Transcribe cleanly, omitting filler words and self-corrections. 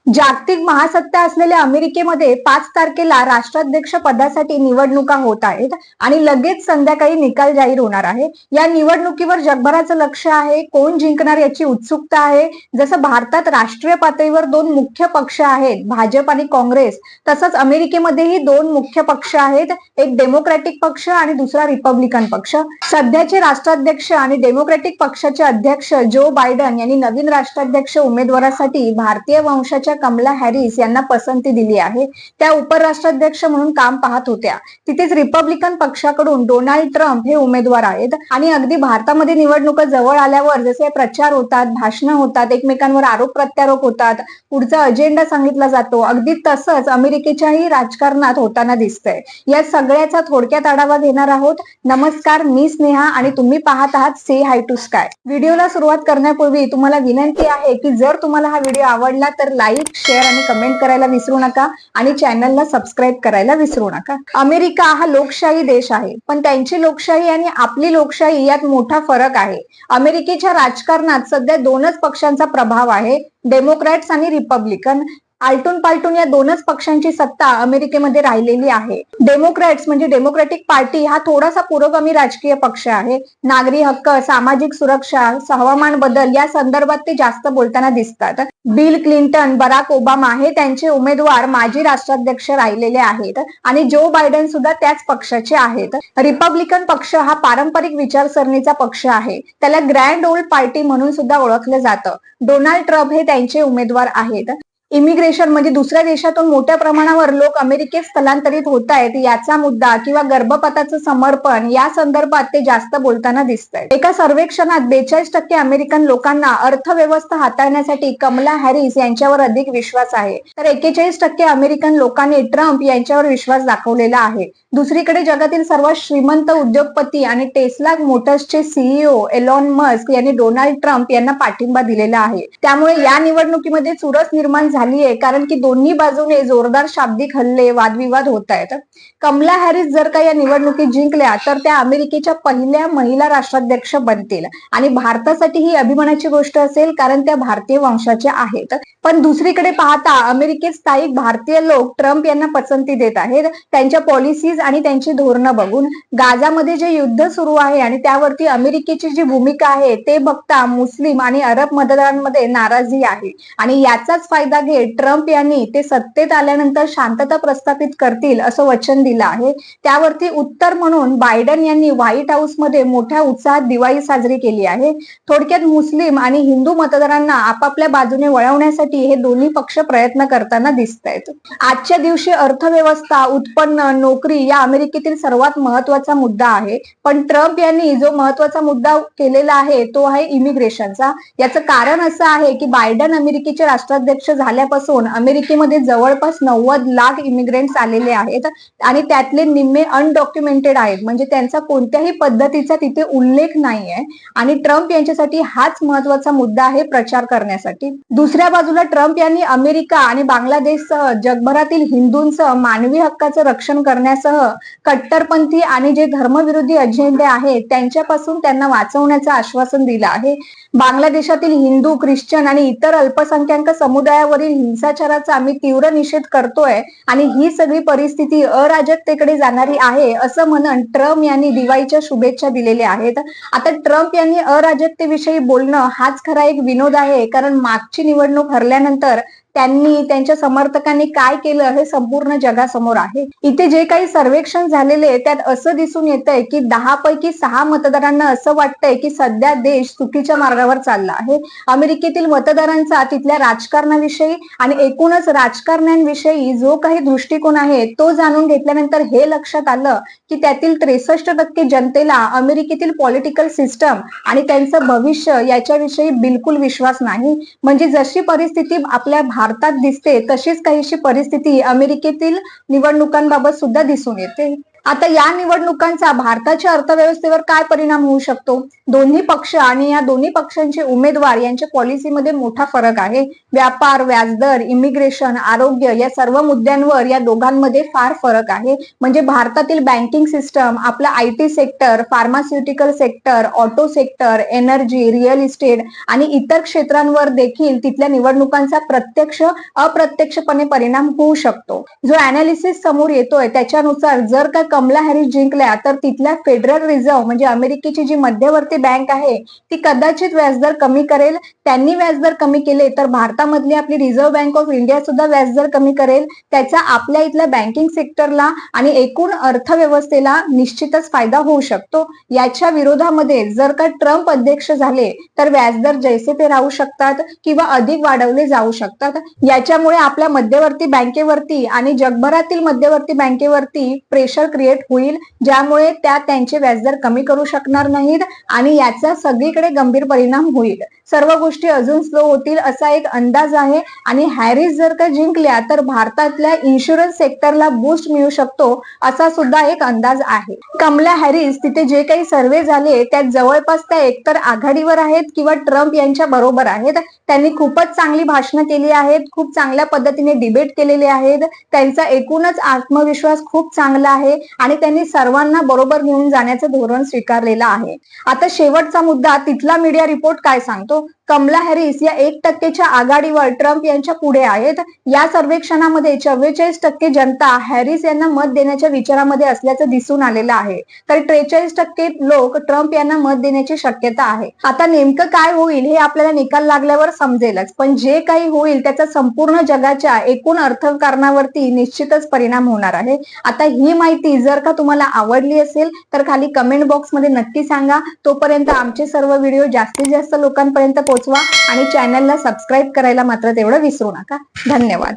जागतिक महासत्ता असलेल्या अमेरिकेमध्ये 5 तारखेला राष्ट्राध्यक्ष पदासाठी निवडणुका होत आहेत आणि लगेच संध्याकाळी निकाल जाहीर होणार आहे. या निवडणुकीवर जगभराचं लक्ष आहे. कोण जिंकणार याची उत्सुकता आहे. जसं भारतात राष्ट्रीय पातळीवर 2 मुख्य पक्ष आहेत, भाजप आणि काँग्रेस, तसंच अमेरिकेमध्येही 2 मुख्य पक्ष आहेत, एक डेमोक्रॅटिक पक्ष आणि दुसरा रिपब्लिकन पक्ष. सध्याचे राष्ट्राध्यक्ष आणि डेमोक्रॅटिक पक्षाचे अध्यक्ष जो बायडन यांनी नवीन राष्ट्राध्यक्ष उमेदवारासाठी भारतीय वंशाच्या कमला हॅरिस यांना पसंती दिली आहे. त्या उपराष्ट्राध्यक्ष म्हणून काम पाहत होत्या. तिथेच रिपब्लिकन पक्षाकडून डोनाल्ड ट्रम्प हे उमेदवार आहेत. आणि अगदी भारतामध्ये निवडणुका जवळ आल्यावर जसे प्रचार होतात, भाषणं होतात, एकमेकांवर आरोप प्रत्यारोप होतात, पुढचा अजेंडा सांगितला जातो, अगदी तसंच अमेरिकेच्याही राजकारणात होताना दिसतंय. या सगळ्याचा थोडक्यात आढावा घेणार आहोत. नमस्कार, मी स्नेहा आणि तुम्ही पाहत आहात से हाय टू स्काय. व्हिडिओला सुरुवात करण्यापूर्वी तुम्हाला विनंती आहे की जर तुम्हाला हा व्हिडिओ आवडला तर लाईक, शेअर आणि कमेंट करायला विसरू नका आणि चॅनलला सबस्क्राईब करायला विसरू नका. अमेरिका हा लोकशाही देश आहे, पण त्यांची लोकशाही आणि आपली लोकशाही यात मोठा फरक आहे. अमेरिकेच्या राजकारणात सध्या 2च पक्षांचा प्रभाव आहे, डेमोक्रॅट्स आणि रिपब्लिकन. आलटून पालटून या 2च पक्षांची सत्ता अमेरिकेमध्ये राहिलेली आहे. डेमोक्रॅट्स म्हणजे डेमोक्रॅटिक पार्टी हा थोडासा पुरोगामी राजकीय पक्ष आहे. नागरी हक्क, सामाजिक सुरक्षा, हवामान बदल या संदर्भात ते जास्त बोलताना दिसतात. बिल क्लिंटन, बराक ओबामा हे त्यांचे उमेदवार माजी राष्ट्राध्यक्ष राहिलेले आहेत आणि जो बायडन सुद्धा त्याच पक्षाचे आहेत. रिपब्लिकन पक्ष हा पारंपरिक विचारसरणीचा पक्ष आहे. त्याला ग्रँड ओल्ड पार्टी म्हणून सुद्धा ओळखलं जातं. डोनाल्ड ट्रम्प हे त्यांचे उमेदवार आहेत. इमिग्रेशन म्हणजे दुसऱ्या देशातून मोठ्या प्रमाणावर लोक अमेरिकेत स्थलांतरित होत आहेत याचा मुद्दा किंवा गर्भपाताचं समर्पण या संदर्भात ते जास्त बोलताना दिसत आहेत. एका सर्वेक्षणात 42% अमेरिकन लोकांना अर्थव्यवस्था हाताळण्यासाठी कमला हॅरिस यांच्यावर अधिक विश्वास आहे, तर 41% अमेरिकन लोकांनी ट्रम्प यांच्यावर विश्वास दाखवलेला आहे. दुसरीकडे जगातील सर्वात श्रीमंत उद्योगपती आणि टेस्ला मोटर्सचे सीईओ एलॉन मस्क यांनी डोनाल्ड ट्रम्प यांना पाठिंबा दिलेला आहे. त्यामुळे या निवडणुकीमध्ये चुरस निर्माण झाली आहे, कारण की दोन्ही बाजूने जोरदार शाब्दिक हल्ले, वादविवाद होत आहेत. कमला हॅरिस जर का या निवडणुकीत जिंकल्या तर त्या अमेरिकेच्या पहिल्या महिला राष्ट्राध्यक्ष बनतील आणि भारतासाठी ही अभिमानाची गोष्ट असेल, कारण त्या भारतीय वंशाच्या आहेत. पण दुसरीकडे पाहता अमेरिकेत स्थायिक भारतीय लोक ट्रम्प यांना पसंती देत आहेत, त्यांच्या पॉलिसीज आणि त्यांची धोरणं बघून. गाझामध्ये जे युद्ध सुरू आहे आणि त्यावरती अमेरिकेची जी भूमिका आहे ते बघता मुस्लिम आणि अरब मतदारांमध्ये नाराजी आहे आणि याचाच फायदा घेत ट्रम्प यांनी ते सत्तेत आल्यानंतर शांतता प्रस्थापित करतील असं वचन दिलं आहे. त्यावरती उत्तर म्हणून बायडन यांनी व्हाईट हाऊस मध्ये मोठ्या उत्साहात दिवाळी साजरी केली आहे. थोडक्यात मुस्लिम आणि हिंदू मतदारांना आपापल्या बाजूने वळवण्यासाठी हे दोन्ही पक्ष प्रयत्न करताना दिसत आहेत. आजच्या दिवशी अर्थव्यवस्था, उत्पन्न, नोकरी या अमेरिकेतील सर्वात महत्वाचा मुद्दा आहे. पण ट्रम्प यांनी जो महत्वाचा मुद्दा केलेला आहे तो आहे इमिग्रेशनचा. याचं कारण असं आहे की बायडन अमेरिकेचे राष्ट्राध्यक्ष झाल्यापासून अमेरिकेमध्ये जवळपास 90 लाख इमिग्रेंट्स आलेले आहेत आणि त्यातले निम्मे अनडॉक्युमेंटेड आहेत, म्हणजे त्यांचा कोणत्याही पद्धतीचा तिथे उल्लेख नाहीये. आणि ट्रम्प यांच्यासाठी हाच महत्वाचा मुद्दा आहे प्रचार करण्यासाठी. दुसऱ्या बाजूला ट्रम्प यांनी अमेरिका आणि बांगलादेशसह जगभरातील हिंदूंचं मानवी हक्काचं रक्षण करण्यासह कट्टरपंथी आणि जे धर्मविरोधी अजेंडे आहेत त्यांच्यापासून त्यांना वाचवण्याचं आश्वासन दिलं आहे. बांगलादेशातील हिंदू, ख्रिश्चन आणि इतर अल्पसंख्याक समुदायावरील हिंसाचाराचा आम्ही तीव्र निषेध करतोय आणि ही सगळी परिस्थिती अराजकतेकडे जाणारी आहे असं म्हणून ट्रम्प यांनी दिवाळीच्या शुभेच्छा दिलेल्या आहेत. आता ट्रम्प यांनी अराजकतेविषयी बोलणं हाच खरा एक विनोद आहे, कारण मागची निवडणूक हरल्यानंतर त्यांनी त्यांच्या समर्थकांनी काय केलं हे संपूर्ण जगासमोर आहे. इथे जे काही सर्वेक्षण झालेले त्यात असं दिसून येतंय की 10 पैकी 6 मतदारांना असं वाटतंय की सध्या देश चुकीच्या मार्गावर चालला आहे. अमेरिकेतील मतदारांचा तिथल्या राजकारणाविषयी आणि एकूणच राजकारण्यांविषयी जो काही दृष्टिकोन आहे तो जाणून घेतल्यानंतर हे लक्षात आलं की त्यातील 63% जनतेला अमेरिकेतील पॉलिटिकल सिस्टम आणि त्यांचं भविष्य याच्याविषयी बिलकुल विश्वास नाही. म्हणजे जशी परिस्थिती आपल्या भारतात दिसते तशीच काहीशी परिस्थिती अमेरिकेतील निवडणुकांबाबत सुद्धा दिसून येते. आता या निवडणुकांचा भारताच्या अर्थव्यवस्थेवर काय परिणाम होऊ शकतो? दोन्ही पक्ष आणि या दोन्ही पक्षांचे उमेदवार यांच्या पॉलिसीमध्ये मोठा फरक आहे. व्यापार, व्याजदर, इमिग्रेशन, आरोग्य या सर्व मुद्द्यांवर या दोघांमध्ये फार फरक आहे. म्हणजे भारतातील बँकिंग सिस्टम, आपला IT sector, pharmaceutical sector, auto sector, energy, real estate आणि इतर क्षेत्रांवर देखील तिथल्या निवडणुकांचा प्रत्यक्ष अप्रत्यक्षपणे परिणाम होऊ शकतो. जो अनालिसिस समोर येतोय त्याच्यानुसार जर का कमला हॅरिस जिंकल्या तर तिथल्या फेडरल रिझर्व्ह म्हणजे अमेरिकेची जी मध्यवर्ती बँक आहे ती कदाचित व्याजदर कमी करेल. त्यांनी व्याजदर कमी केले तर भारतामधली आपली रिझर्व्ह बँक ऑफ इंडिया सुद्धा व्याजदर कमी करेल. त्याचा आपल्या इथल्या बँकिंग सेक्टरला आणि एकूण अर्थव्यवस्थेला निश्चितच फायदा होऊ शकतो. याच्या विरोधामध्ये जर का ट्रम्प अध्यक्ष झाले तर व्याजदर जैसे ते राहू शकतात किंवा अधिक वाढवले जाऊ शकतात. याच्यामुळे आपल्या मध्यवर्ती बँकेवरती आणि जगभरातील मध्यवर्ती बँकेवरती प्रेशर क्रिएट होईल, ज्यामुळे त्या त्यांचे व्याजदर कमी करू शकणार नाहीत आणि याचा सगळीकडे गंभीर परिणाम होईल. सर्व गोष्टी अजून स्लो होतील असा एक अंदाज आहे आणि हॅरिस जर का जिंकल्या तर भारतातल्या इन्शुरन्स सेक्टरला बूस्ट मिळू शकतो असा सुद्धा एक अंदाज आहे. कमला हॅरिस तिथे जे काही सर्वे झाले त्यात जवळपास त्या एकतर आघाडीवर आहेत किंवा ट्रम्प यांच्या बरोबर आहेत. त्यांनी खूपच चांगली भाषणं केली आहेत, खूप चांगल्या पद्धतीने डिबेट केलेले आहेत. त्यांचा एकूणच आत्मविश्वास खूप चांगला आहे आणि त्यांनी सर्वांना बरोबर घेऊन जाण्याचं धोरण स्वीकारलेलं आहे. आता शेवटचा मुद्दा, तिथला मीडिया रिपोर्ट काय सांगतो? कमला हॅरिस या 1% आघाडीवर ट्रम्प यांच्या पुढे आहेत. या सर्वेक्षणामध्ये 44% जनता हॅरिस यांना मत देण्याच्या विचारामध्ये असल्याचं दिसून आलेलं आहे, तर 43% लोक ट्रम्प यांना मत देण्याची शक्यता आहे. आता नेमकं काय होईल हे आपल्याला निकाल लागल्यावर समजेलच, पण जे काही होईल त्याचा संपूर्ण जगाच्या एकूण अर्थकारणावरती निश्चितच परिणाम होणार आहे. आता ही माहिती जर का तुम्हाला आवडली असेल तर खाली कमेंट बॉक्समध्ये नक्की सांगा. तोपर्यंत आमचे सर्व व्हिडिओ जास्तीत जास्त लोकांपर्यंत पोहोचवा आणि चॅनलला सबस्क्राईब करायला मात्र तेवढं विसरू नका. धन्यवाद.